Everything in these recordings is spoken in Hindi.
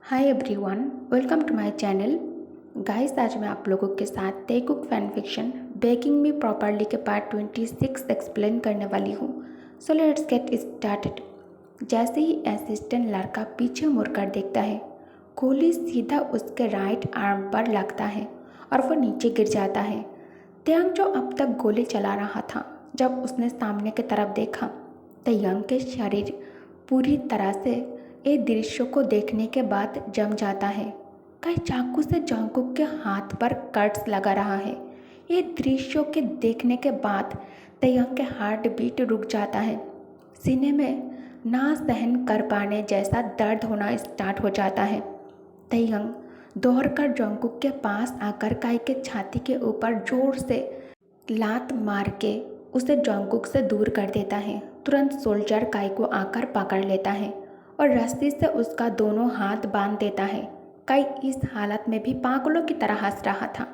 Hi everyone, welcome to my channel. Guys, आज मैं आप लोगों के साथ Taekook fan fiction baking me properly के पार्ट 26 एक्सप्लेन करने वाली हूँ। So let's get started. जैसे ही असिस्टेंट लड़का पीछे मुड़कर देखता है, गोली सीधा उसके राइट आर्म पर लगता है और वो नीचे गिर जाता है। तयंग जो अब तक गोली चला रहा था, जब उसने सामने की तरफ देखा, तयंग के शरीर पूरी तरह से ये दृश्य को देखने के बाद जम जाता है। कई चाकू से जंगकुक के हाथ पर कट्स लगा रहा है। ये दृश्यों के देखने के बाद तयंग के हार्ट बीट रुक जाता है। सीने में ना सहन कर पाने जैसा दर्द होना स्टार्ट हो जाता है। तयंग दौड़कर जंगकुक के पास आकर काई के छाती के ऊपर जोर से लात मार के उसे जंगकुक से दूर कर देता है। तुरंत सोल्जर काई को आकर पकड़ लेता है और रस्सी से उसका दोनों हाथ बांध देता है। काई इस हालत में भी पागलों की तरह हंस रहा था।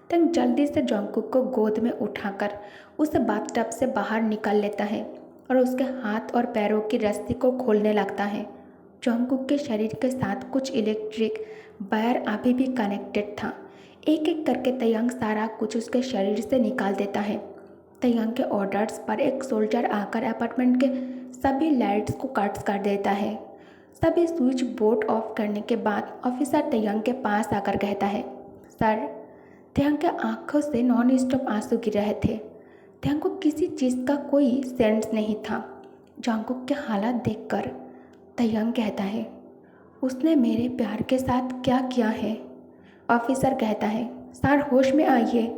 तंग जल्दी से जंगकुक को गोद में उठाकर उसे बाथटब से बाहर निकाल लेता है और उसके हाथ और पैरों की रस्सी को खोलने लगता है। जंगकुक के शरीर के साथ कुछ इलेक्ट्रिक वायर अभी भी कनेक्टेड था। एक एक करके तयंग सारा कुछ उसके शरीर से निकाल देता है। तयंग के ऑर्डर्स पर एक सोल्जर आकर अपार्टमेंट के सभी लाइट्स को कट कर देता है। सभी स्विच बोर्ड ऑफ करने के बाद ऑफिसर तयंग के पास आकर कहता है, सर। तयंग के आंखों से नॉन स्टॉप आंसू गिर रहे थे। तयंग को किसी चीज़ का कोई सेंस नहीं था। जंगकुक के हालत देखकर तयंग कहता है, उसने मेरे प्यार के साथ क्या किया है? ऑफिसर कहता है, सर होश में आइए।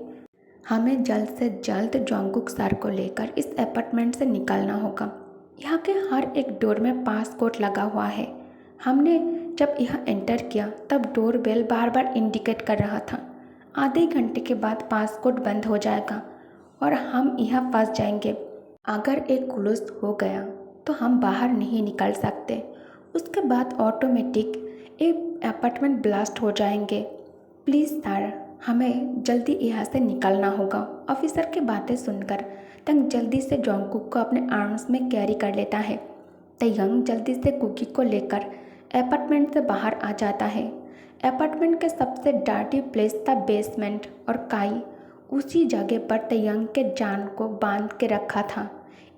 हमें जल्द से जल्द जंगकुक सर को लेकर इस अपार्टमेंट से निकलना होगा। यहाँ के हर एक डोर में पासकोड लगा हुआ है। हमने जब यहाँ एंटर किया तब डोर बेल बार बार इंडिकेट कर रहा था। आधे घंटे के बाद पासकोड बंद हो जाएगा और हम यहाँ फंस जाएंगे। अगर एक क्लोज हो गया तो हम बाहर नहीं निकल सकते। उसके बाद ऑटोमेटिक एक अपार्टमेंट ब्लास्ट हो जाएंगे। प्लीज़ सर, हमें जल्दी यहाँ से निकलना होगा। ऑफिसर की बातें सुनकर तंग जल्दी से जंगकुक को अपने आर्म्स में कैरी कर लेता है। तयंग जल्दी से कुकी को लेकर अपार्टमेंट से बाहर आ जाता है। अपार्टमेंट के सबसे डर्टी प्लेस था बेसमेंट और काई उसी जगह पर तयंग के जान को बांध के रखा था।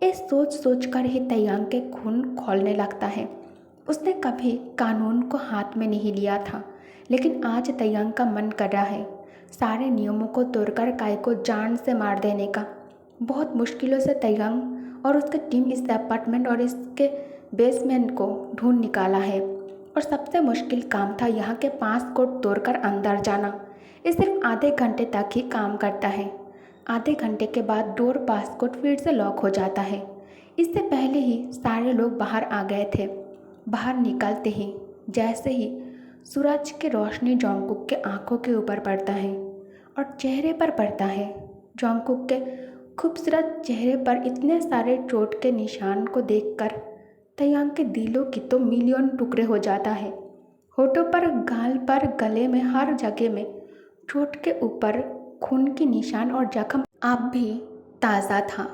ये सोच सोच कर ही तयंग के खून खौलने लगता है। उसने कभी कानून को हाथ में नहीं लिया था, लेकिन आज तयंग का मन कर रहा है सारे नियमों को तोड़कर काई को जान से मार देने का। बहुत मुश्किलों से तयंग और उसकी टीम इस अपार्टमेंट और इसके बेसमेंट को ढूंढ निकाला है और सबसे मुश्किल काम था यहाँ के पासकोड तोड़कर अंदर जाना। ये सिर्फ आधे घंटे तक ही काम करता है। आधे घंटे के बाद डोर पासकोड फिर से लॉक हो जाता है। इससे पहले ही सारे लोग बाहर आ गए थे। बाहर निकलते ही जैसे ही सूरज की रोशनी जंगकुक के आंखों के ऊपर पड़ता है और चेहरे पर पड़ता है, जंगकुक के खूबसूरत चेहरे पर इतने सारे चोट के निशान को देखकर तयंग के दिलों की तो मिलियन टुकड़े हो जाता है। होठों पर, गाल पर, गले में, हर जगह में चोट के ऊपर खून के निशान और जख्म अब भी ताज़ा था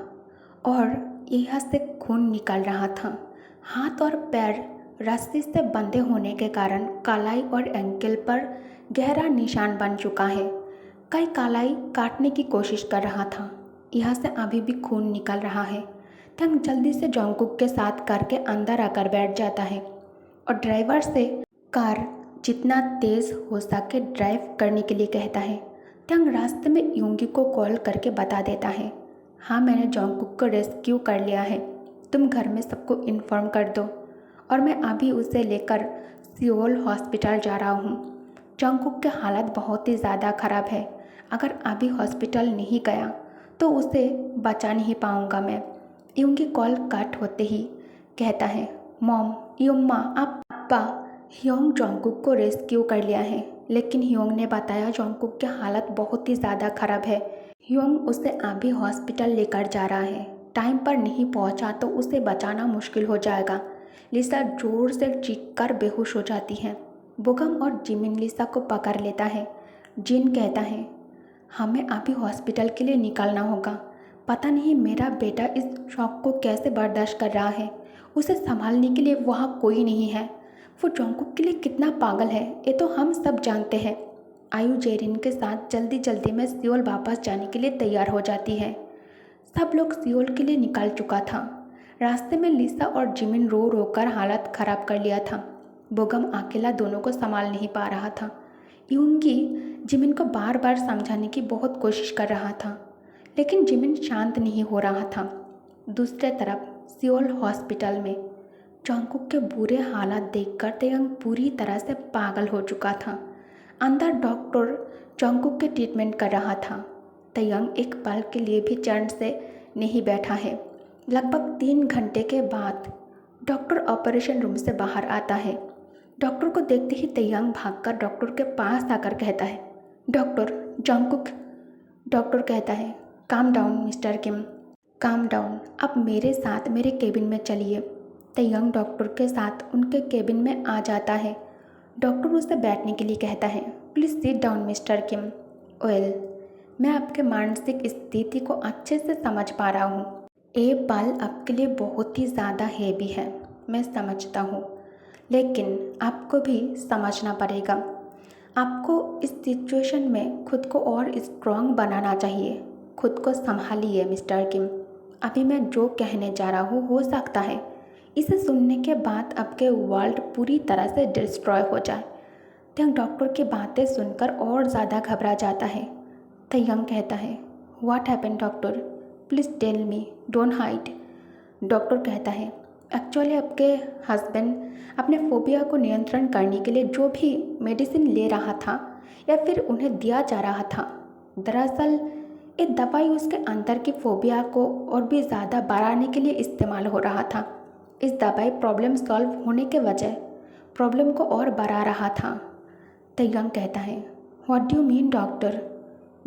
और यहाँ से खून निकल रहा था। हाथ और पैर रस्सी से बंधे होने के कारण कलाई और एंकल पर गहरा निशान बन चुका है। कई कलाई काटने की कोशिश कर रहा था। यहाँ से अभी भी खून निकल रहा है। तंग जल्दी से जंगकुक के साथ करके अंदर आकर बैठ जाता है और ड्राइवर से कार जितना तेज़ हो सके ड्राइव करने के लिए कहता है। तंग रास्ते में यूंगी को कॉल करके बता देता है, हाँ मैंने जंगकुक को रेस्क्यू कर लिया है, तुम घर में सबको इन्फॉर्म कर दो और मैं अभी उसे लेकर सियोल हॉस्पिटल जा रहा हूँ। जंगकुक की हालत बहुत ही ज़्यादा ख़राब है। अगर अभी हॉस्पिटल नहीं गया तो उसे बचा नहीं पाऊँगा मैं। यूंगी कॉल कट होते ही कहता है, मॉम, युम्मा, आप पापा, ह्योंग जंगकुक को रेस्क्यू कर लिया है, लेकिन ह्योंग ने बताया जंगकुक की हालत बहुत ही ज़्यादा ख़राब है। ह्योंग उसे अभी हॉस्पिटल लेकर जा रहा है। टाइम पर नहीं पहुंचा तो उसे बचाना मुश्किल हो जाएगा। लिसा जोर से चीखकर बेहोश हो जाती है। बोगम और जिमिन लिसा को पकड़ लेता है। जिन कहता है, हमें अभी हॉस्पिटल के लिए निकलना होगा। पता नहीं मेरा बेटा इस शॉक को कैसे बर्दाश्त कर रहा है। उसे संभालने के लिए वहाँ कोई नहीं है। वो जॉन्गकुक के लिए कितना पागल है ये तो हम सब जानते हैं। आयु जेरिन के साथ जल्दी जल्दी में सियोल वापस जाने के लिए तैयार हो जाती है। सब लोग सियोल के लिए निकल चुका था। रास्ते में लिसा और जिमिन रो रो कर हालत खराब कर लिया था। बोगम अकेला दोनों को संभाल नहीं पा रहा था। यूंगी जिमिन को बार बार समझाने की बहुत कोशिश कर रहा था, लेकिन जिमिन शांत नहीं हो रहा था। दूसरी तरफ सियोल हॉस्पिटल में जॉन्गकुक के बुरे हालात देखकर तेयंग पूरी तरह से पागल हो चुका था। अंदर डॉक्टर जॉन्गकुक के ट्रीटमेंट कर रहा था। तेयंग एक पल के लिए भी चैन से नहीं बैठा है। लगभग 3 घंटे के बाद डॉक्टर ऑपरेशन रूम से बाहर आता है। डॉक्टर को देखते ही तेयंग भागकर डॉक्टर के पास आकर कहता है, डॉक्टर जॉन्गकुक। डॉक्टर कहता है, काम डाउन मिस्टर किम, काम डाउन। अब मेरे साथ मेरे केबिन में चलिए। तेयंग डॉक्टर के साथ उनके केबिन में आ जाता है। डॉक्टर उसे बैठने के लिए कहता है, please sit down mister Kim. Well, मैं आपके मानसिक स्थिति को अच्छे से समझ पा रहा हूँ। ये पल आपके लिए बहुत ही ज़्यादा हैवी है, मैं समझता हूँ, लेकिन आपको भी समझना पड़ेगा। आपको इस सिचुएशन में खुद को और स्ट्रॉन्ग बनाना चाहिए। खुद को संभालिए मिस्टर किम। अभी मैं जो कहने जा रहा हूँ हो सकता है इसे सुनने के बाद आपके वर्ल्ड पूरी तरह से डिस्ट्रॉय हो जाए। तेयंग डॉक्टर की बातें सुनकर और ज़्यादा घबरा जाता है। तेयंग कहता है, what happened doctor, please tell me, don't hide. Doctor कहता है, एक्चुअली आपके हस्बैंड अपने फोबिया को नियंत्रण करने के लिए जो भी मेडिसिन ले रहा था या फिर उन्हें दिया जा रहा था, दरअसल ये दवाई उसके अंदर की फोबिया को और भी ज़्यादा बढ़ाने के लिए इस्तेमाल हो रहा था। इस दवाई प्रॉब्लम सॉल्व होने के बजाय प्रॉब्लम को और बढ़ा रहा था। तेयंग कहता है, what do you mean doctor.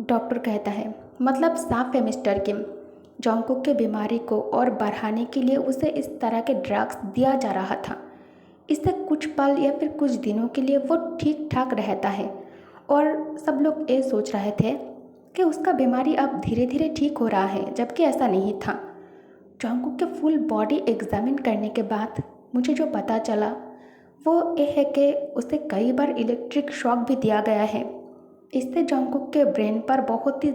Doctor कहता है, मतलब साफ है मिस्टर किम, जॉन्गकुक की बीमारी को और बढ़ाने के लिए उसे इस तरह के ड्रग्स दिया जा रहा था। इससे कुछ पल या फिर कुछ दिनों के लिए वो ठीक ठाक रहता है और सब लोग ये सोच रहे थे कि उसका बीमारी अब धीरे धीरे ठीक हो रहा है, जबकि ऐसा नहीं था। जॉन्गकुक के फुल बॉडी एग्जामिन करने के बाद मुझे जो पता चला वो ये है कि उसे कई बार इलेक्ट्रिक शॉक भी दिया गया है। इससे जॉन्गकुक के ब्रेन पर बहुत ही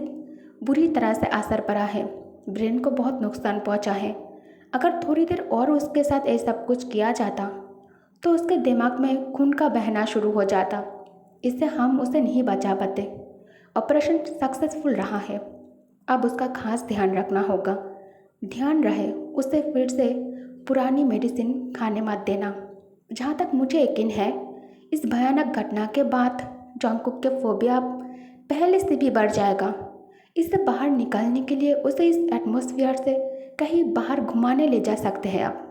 बुरी तरह से असर पड़ा है। ब्रेन को बहुत नुकसान पहुंचा है। अगर थोड़ी देर और उसके साथ ये सब कुछ किया जाता तो उसके दिमाग में खून का बहना शुरू हो जाता। इससे हम उसे नहीं बचा पाते। ऑपरेशन सक्सेसफुल रहा है, अब उसका खास ध्यान रखना होगा। ध्यान रहे उसे फिर से पुरानी मेडिसिन खाने मत देना। जहाँ तक मुझे यकीन है, इस भयानक घटना के बाद जॉन्गकुक के फोबिया पहले से भी बढ़ जाएगा। इससे बाहर निकलने के लिए उसे इस एटमॉस्फेयर से कहीं बाहर घुमाने ले जा सकते हैं आप,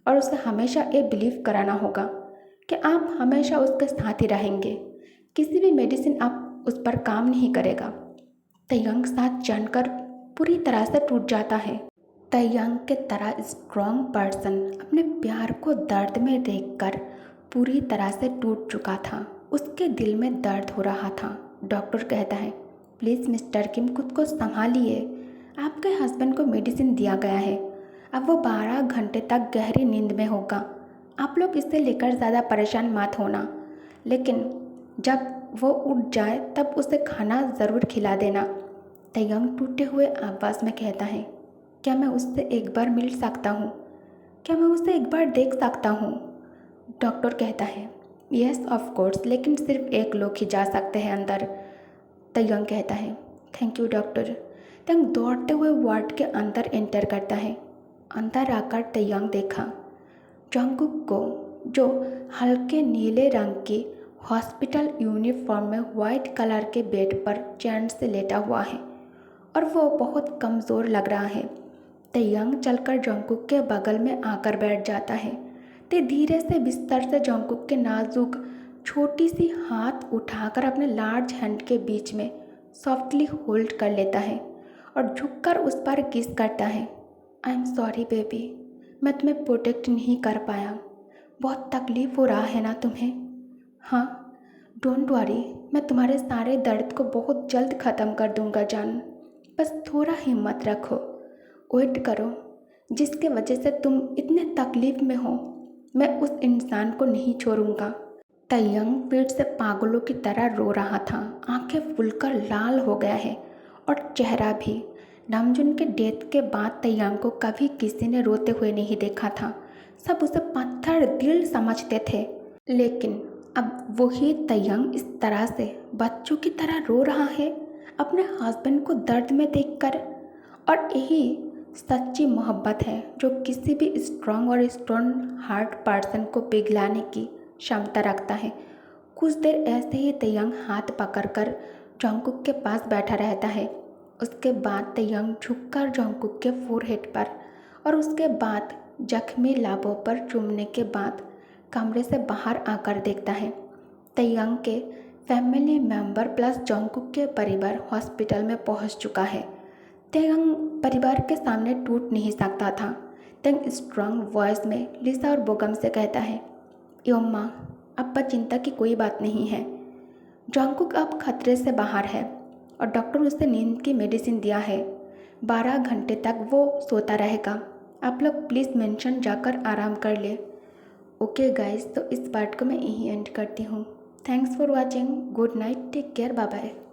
और उसे हमेशा ये बिलीव कराना होगा कि आप हमेशा उसके साथ ही रहेंगे। किसी भी मेडिसिन आप उस पर काम नहीं करेगा। तेयंग साथ जानकर पूरी तरह से टूट जाता है। तेयंग के तरह स्ट्रॉन्ग पर्सन अपने प्यार को दर्द में देखकर पूरी तरह से टूट चुका था। उसके दिल में दर्द हो रहा था। डॉक्टर कहता है, प्लीज़ मिस्टर किम खुद को संभालिए। आपके हस्बैंड को मेडिसिन दिया गया है, अब वो 12 घंटे तक गहरी नींद में होगा। आप लोग इसे लेकर ज़्यादा परेशान मत होना, लेकिन जब वो उठ जाए तब उसे खाना ज़रूर खिला देना। तेयंग टूटे हुए आवाज़ में कहता है, क्या मैं उससे एक बार मिल सकता हूँ? क्या मैं उसे एक बार देख सकता हूँ? डॉक्टर कहता है, यस ऑफ कोर्स, लेकिन सिर्फ एक लोग ही जा सकते हैं अंदर। तेयंग कहता है, थैंक यू डॉक्टर। तेयंग दौड़ते हुए वार्ड के अंदर एंटर करता है। अंदर आकर तेयंग देखा जॉन्गकुक को, जो हल्के नीले रंग की हॉस्पिटल यूनिफॉर्म में वाइट कलर के बेड पर चैन से लेटा हुआ है और वो बहुत कमज़ोर लग रहा है। तेयंग चलकर जॉन्गकुक के बगल में आकर बैठ जाता है। ते धीरे से बिस्तर से जॉन्गकुक के नाजुक छोटी सी हाथ उठाकर अपने लार्ज हैंड के बीच में सॉफ्टली होल्ड कर लेता है और झुककर उस पर किस करता है। आई एम सॉरी बेबी, मैं तुम्हें प्रोटेक्ट नहीं कर पाया। बहुत तकलीफ़ हो रहा है ना तुम्हें? हाँ, डोंट वरी, मैं तुम्हारे सारे दर्द को बहुत जल्द ख़त्म कर दूंगा जान। बस थोड़ा हिम्मत रखो, वेट करो। जिसके वजह से तुम इतने तकलीफ़ में हो मैं उस इंसान को नहीं छोड़ूंगा। तयंग पीठ से पागलों की तरह रो रहा था। आंखें फूलकर लाल हो गया है और चेहरा भी। नामजुन के डेथ के बाद तयंग को कभी किसी ने रोते हुए नहीं देखा था। सब उसे पत्थर दिल समझते थे, लेकिन अब वही तयंग इस तरह से बच्चों की तरह रो रहा है अपने हस्बैंड को दर्द में देखकर। और यही सच्ची मोहब्बत है जो किसी भी स्ट्रांग और स्टोन हार्ट पर्सन को पिघलाने की क्षमता रखता है। कुछ देर ऐसे ही तयंग हाथ पकड़कर जंगकुक के पास बैठा रहता है। उसके बाद तयंग झुककर जंगकुक के फोरहेड पर और उसके बाद जख्मी लाभों पर चूमने के बाद कमरे से बाहर आकर देखता है। तयंग के फैमिली मेंबर प्लस जंगकुक के परिवार हॉस्पिटल में पहुंच चुका है। तयंग परिवार के सामने टूट नहीं सकता था। तयंग स्ट्रांग वॉइस में लिसा और बोगम से कहता है, योम्मा, अब चिंता की कोई बात नहीं है। जंगकुक अब खतरे से बाहर है और डॉक्टर उसे नींद की मेडिसिन दिया है। 12 घंटे तक वो सोता रहेगा। आप लोग प्लीज़ मेंशन जाकर आराम कर ले। ओके गाइस, तो इस पार्ट को मैं यहीं एंड करती हूँ। Thanks for watching. Good night, take care, bye bye.